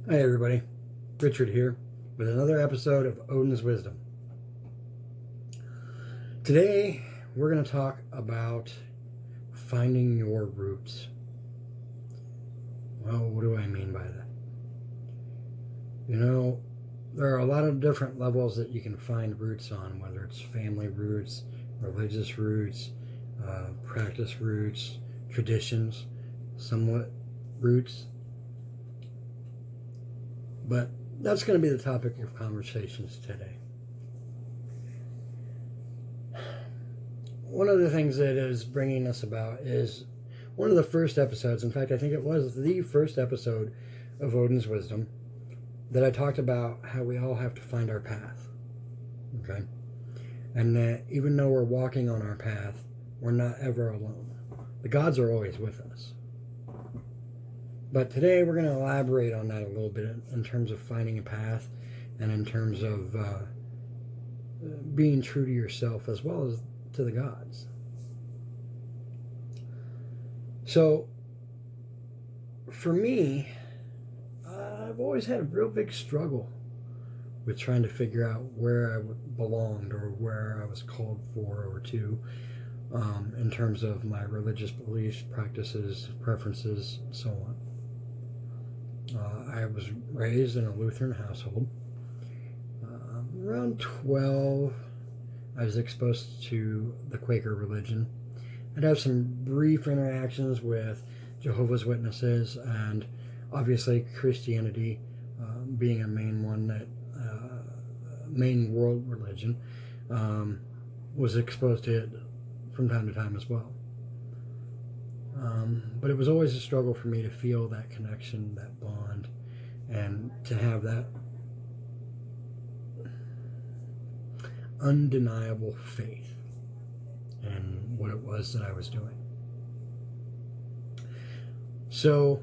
Hi everybody, Richard here with another episode of Odin's Wisdom. Today we're going to talk about finding your roots. Well, what do I mean by that? You know, there are a lot of different levels that you can find roots on, whether it's family roots, religious roots, practice roots, traditions, somewhat roots. But that's going to be the topic of conversations today. One of the things that is bringing us about is one of the first episodes. In fact, I think it was the first episode of Odin's Wisdom that I talked about how we all have to find our path. Okay? And that even though we're walking on our path, we're not ever alone. The gods are always with us. But today we're going to elaborate on that a little bit in terms of finding a path and in terms of being true to yourself as well as to the gods. So, for me, I've always had a real big struggle with trying to figure out where I belonged or where I was called for or to in terms of my religious beliefs, practices, preferences, and so on. I was raised in a Lutheran household. Around 12, I was exposed to the Quaker religion. I'd have some brief interactions with Jehovah's Witnesses and obviously Christianity being a main one that main world religion, was exposed to it from time to time as well. But it was always a struggle for me to feel that connection, that bond, and to have that undeniable faith in what it was that I was doing. So,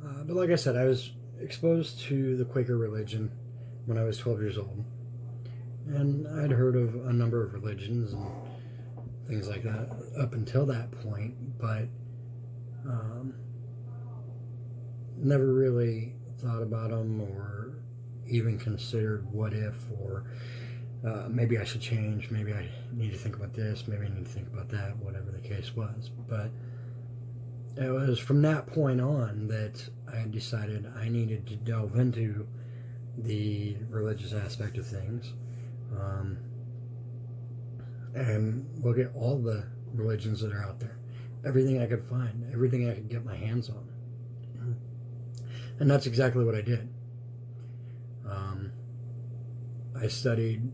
but like I said, I was exposed to the Quaker religion when I was 12 years old. And I'd heard of a number of religions and things like that up until that point, but never really thought about them or even considered what if, or maybe I should change, maybe I need to think about this, maybe I need to think about that, whatever the case was. But it was from that point on that I decided I needed to delve into the religious aspect of things and look at all the religions that are out there, everything I could find, everything I could get my hands on. And that's exactly what I did. I studied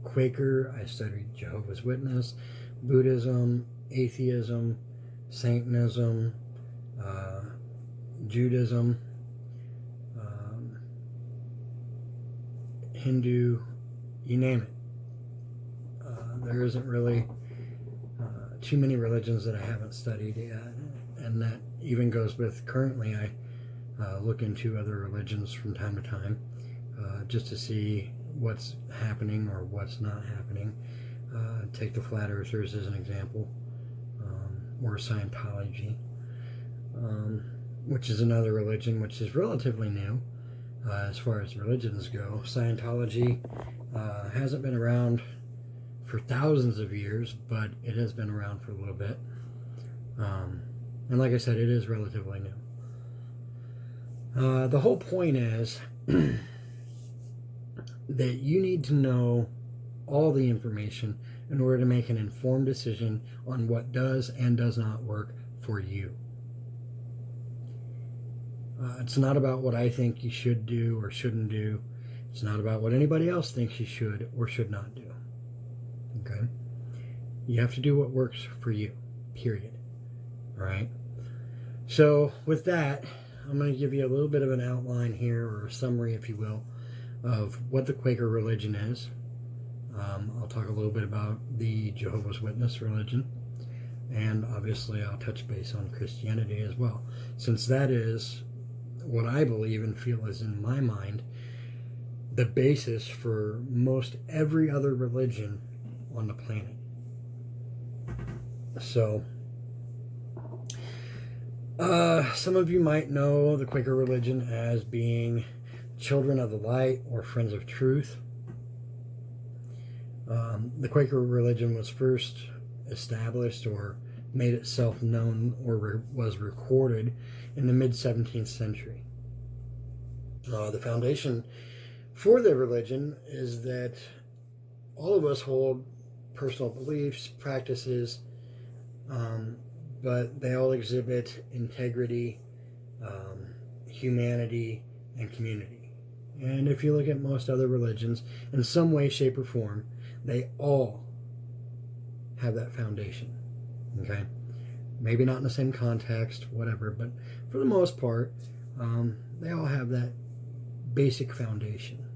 Quaker, I studied Jehovah's Witness, Buddhism, atheism, Satanism, Judaism, Hindu, you name it. There isn't really too many religions that I haven't studied yet, and that even goes with currently I look into other religions from time to time just to see what's happening or what's not happening. Take the Flat Earthers as an example, or Scientology, which is another religion which is relatively new as far as religions go. Scientology hasn't been around for thousands of years, but it has been around for a little bit. And like I said, it is relatively new. The whole point is that you need to know all the information in order to make an informed decision on what does and does not work for you. It's not about what I think you should do or shouldn't do. It's not about what anybody else thinks you should or should not do. Okay? You have to do what works for you, period. All right? So with that, I'm going to give you a little bit of an outline here, or a summary, if you will, of what the Quaker religion is. I'll talk a little bit about the Jehovah's Witness religion, and obviously I'll touch base on Christianity as well, since that is what I believe and feel is, in my mind, the basis for most every other religion on the planet. So Some of you might know the Quaker religion as being children of the light or friends of truth. The Quaker religion was first established or made itself known or was recorded in the mid-17th century. The foundation for the religion is that all of us hold personal beliefs, practices, but they all exhibit integrity, humanity, and community. And if you look at most other religions, in some way, shape, or form, they all have that foundation. Okay? Maybe not in the same context, whatever, but for the most part, they all have that basic foundation.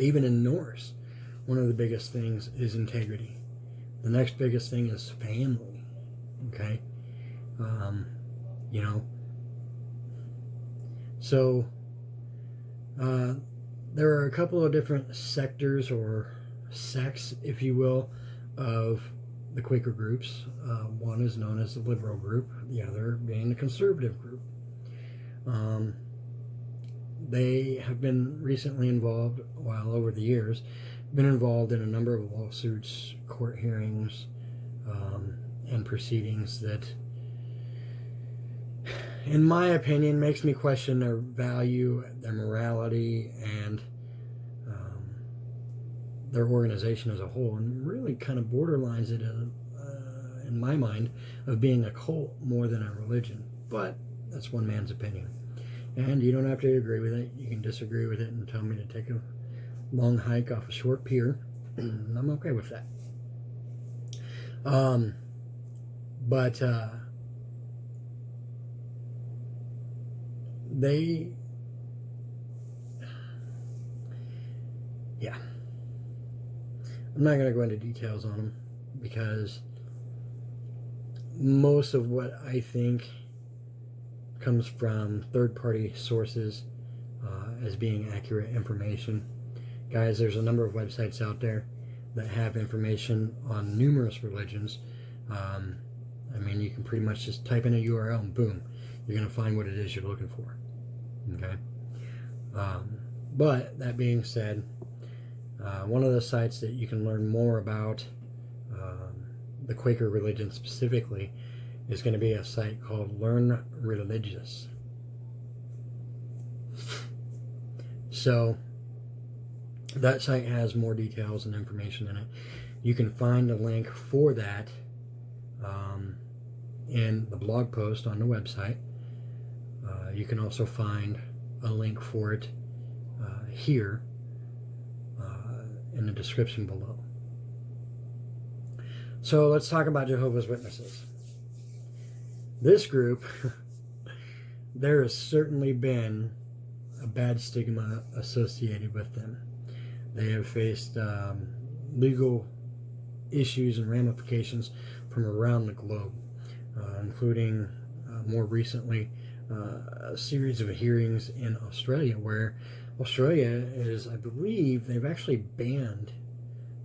Even in Norse, one of the biggest things is integrity. The next biggest thing is family. Okay? You know, so there are a couple of different sectors or sects, if you will, of the Quaker groups. One is known as the liberal group, the other being the conservative group. They have been recently involved, well, over the years, been involved in a number of lawsuits, court hearings, and proceedings that, in my opinion, makes me question their value, their morality, and their organization as a whole, and really kind of borderlines it, in my mind, of being a cult more than a religion. But that's one man's opinion. And you don't have to agree with it. You can disagree with it and tell me to take a long hike off a short pier. I'm okay with that. But yeah. I'm not going to go into details on them because most of what I think comes from third-party sources as being accurate information. Guys, there's a number of websites out there that have information on numerous religions. I mean, you can pretty much just type in a URL and boom, you're going to find what it is you're looking for. Okay? But that being said, one of the sites that you can learn more about the Quaker religion specifically is going to be a site called Learn Religious. So that site has more details and information in it. You can find a link for that in the blog post on the website. You can also find a link for it here in the description below. So let's talk about Jehovah's Witnesses. This group, there has certainly been a bad stigma associated with them. They have faced legal issues and ramifications from around the globe, including more recently a series of hearings in Australia, where Australia is, I believe, they've actually banned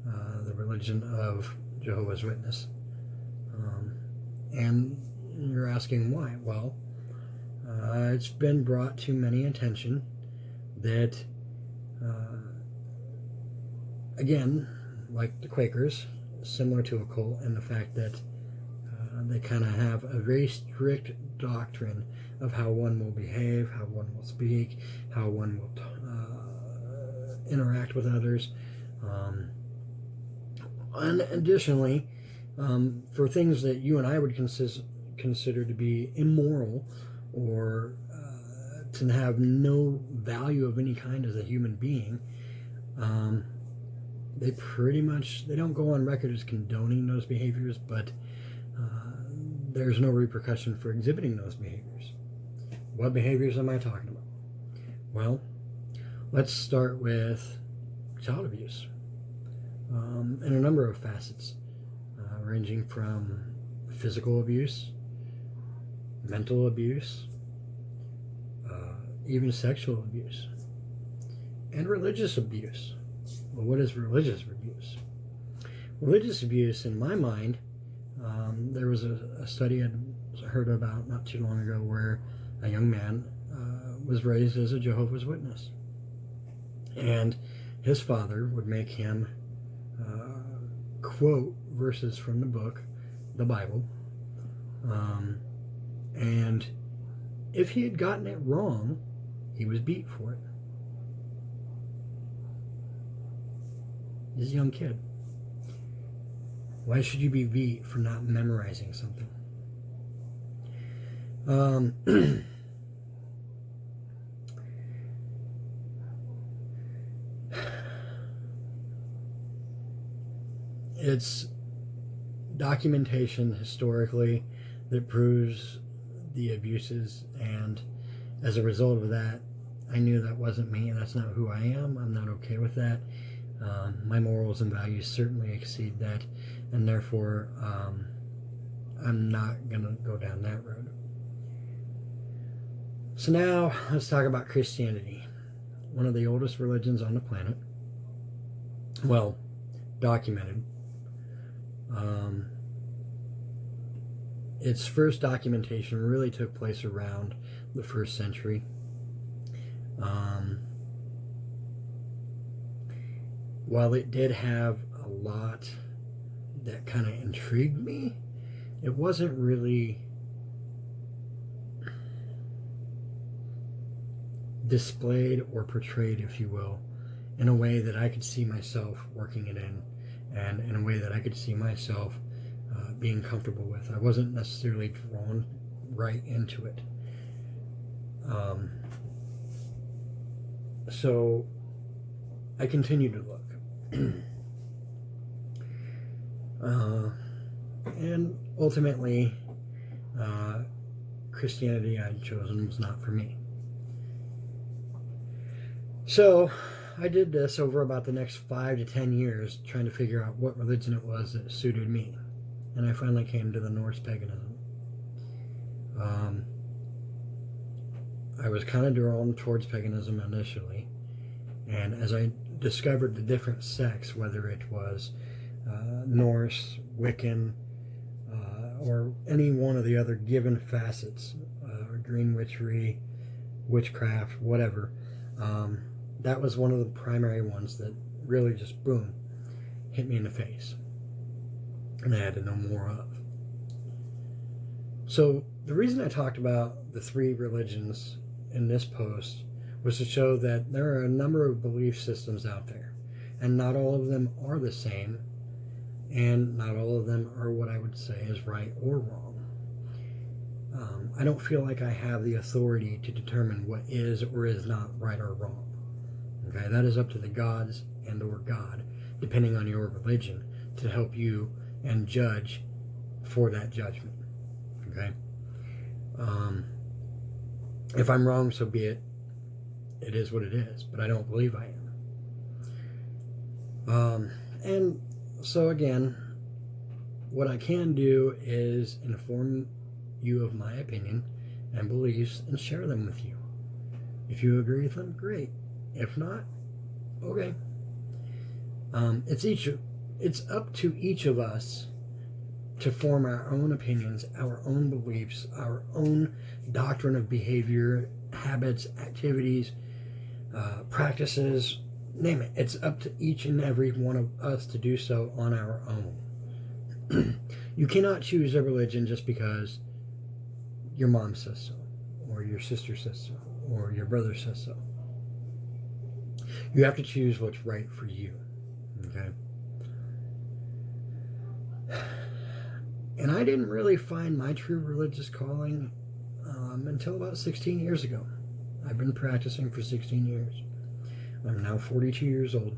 the religion of Jehovah's Witness. And you're asking why? Well, it's been brought to many attention that, again, like the Quakers, similar to a cult, and the fact that they kind of have a very strict doctrine of how one will behave, how one will speak, how one will interact with others. And additionally, for things that you and I would consider to be immoral or to have no value of any kind as a human being, they don't go on record as condoning those behaviors, but there's no repercussion for exhibiting those behaviors. What behaviors am I talking about? Well, let's start with child abuse in a number of facets, ranging from physical abuse, mental abuse, even sexual abuse, and religious abuse. Well, what is religious abuse? Religious abuse, in my mind, there was a study I heard about not too long ago where a young man was raised as a Jehovah's Witness. And his father would make him quote verses from the book, the Bible. And if he had gotten it wrong, he was beat for it. He's a young kid. Why should you be beat for not memorizing something? It's documentation historically that proves the abuses, and as a result of that, I knew that wasn't me. That's not who I am. I'm not okay with that. My morals and values certainly exceed that, and therefore I'm not going to go down that road. So now let's talk about Christianity, one of the oldest religions on the planet. Well, documented. Its first documentation really took place around the 1st century. While it did have a lot that kind of intrigued me, it wasn't really displayed or portrayed, if you will, in a way that I could see myself working it in, and in a way that I could see myself being comfortable with. I wasn't necessarily drawn right into it. So I continued to look. And ultimately, Christianity I'd chosen was not for me. So I did this over about the next 5 to 10 years, trying to figure out what religion it was that suited me. And I finally came to the Norse paganism. I was kind of drawn towards paganism initially, and as I discovered the different sects, whether it was Norse, Wiccan, or any one of the other given facets, green witchery, witchcraft, whatever, that was one of the primary ones that really just, boom, hit me in the face. And I had to know more of. So the reason I talked about the 3 religions in this post was to show that there are a number of belief systems out there, and not all of them are the same, and not all of them are what I would say is right or wrong. I don't feel like I have the authority to determine what is or is not right or wrong. Okay, that is up to the gods and or God, depending on your religion, to help you and judge for that judgment. Okay? If I'm wrong, so be it. It is what it is, but I don't believe I am. And so again, what I can do is inform you of my opinion and beliefs and share them with you. If you agree with them, great. If not, okay. It's up to each of us to form our own opinions, our own beliefs, our own doctrine of behavior, habits, activities, practices, name it. It's up to each and every one of us to do so on our own. You cannot choose a religion just because your mom says so, or your sister says so, or your brother says so. You have to choose what's right for you. Okay? And I didn't really find my true religious calling until about 16 years ago. I've been practicing for 16 years. I'm now 42 years old.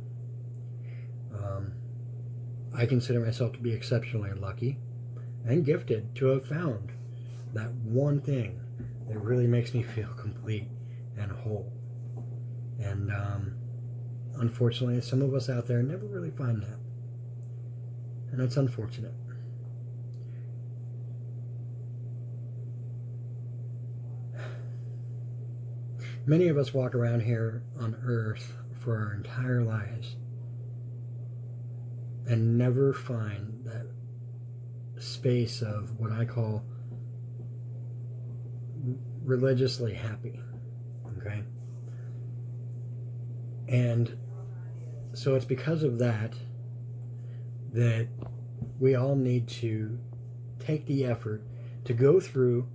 I consider myself to be exceptionally lucky and gifted to have found that one thing that really makes me feel complete and whole. And unfortunately, some of us out there never really find that. And that's unfortunate. Many of us walk around here on earth for our entire lives and never find that space of what I call religiously happy. Okay? And so it's because of that that we all need to take the effort to go through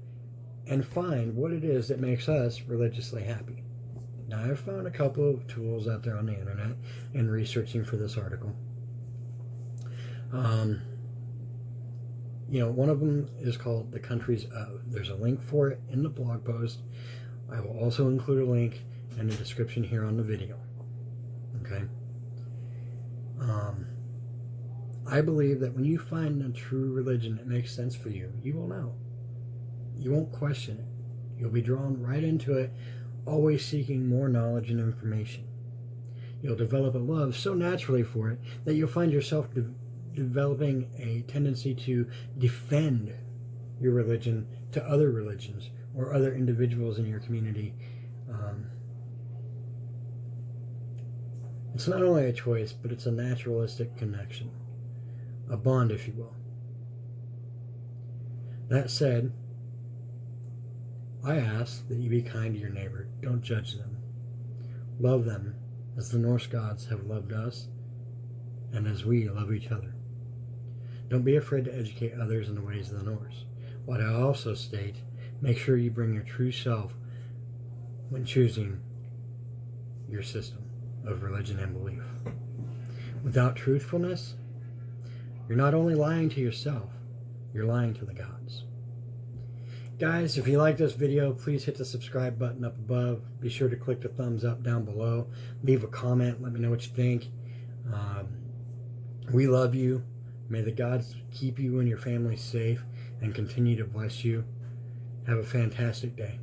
and find what it is that makes us religiously happy. Now, I've found a couple of tools out there on the internet in researching for this article. One of them is called The Countries Of. There's a link for it in the blog post. I will also include a link in the description here on the video. Okay? I believe that when you find a true religion that makes sense for you, you will know. You won't question it. You'll be drawn right into it, always seeking more knowledge and information. You'll develop a love so naturally for it that you'll find yourself developing a tendency to defend your religion to other religions or other individuals in your community. It's not only a choice, but it's a naturalistic connection. A bond, if you will. That said, I ask that you be kind to your neighbor. Don't judge them. Love them as the Norse gods have loved us and as we love each other. Don't be afraid to educate others in the ways of the Norse. What I also state, make sure you bring your true self when choosing your system of religion and belief. Without truthfulness, you're not only lying to yourself, you're lying to the gods. Guys, if you like this video, please hit the subscribe button up above. Be sure to click the thumbs up down below. Leave a comment. Let me know what you think. We love you. May the gods keep you and your family safe and continue to bless you. Have a fantastic day.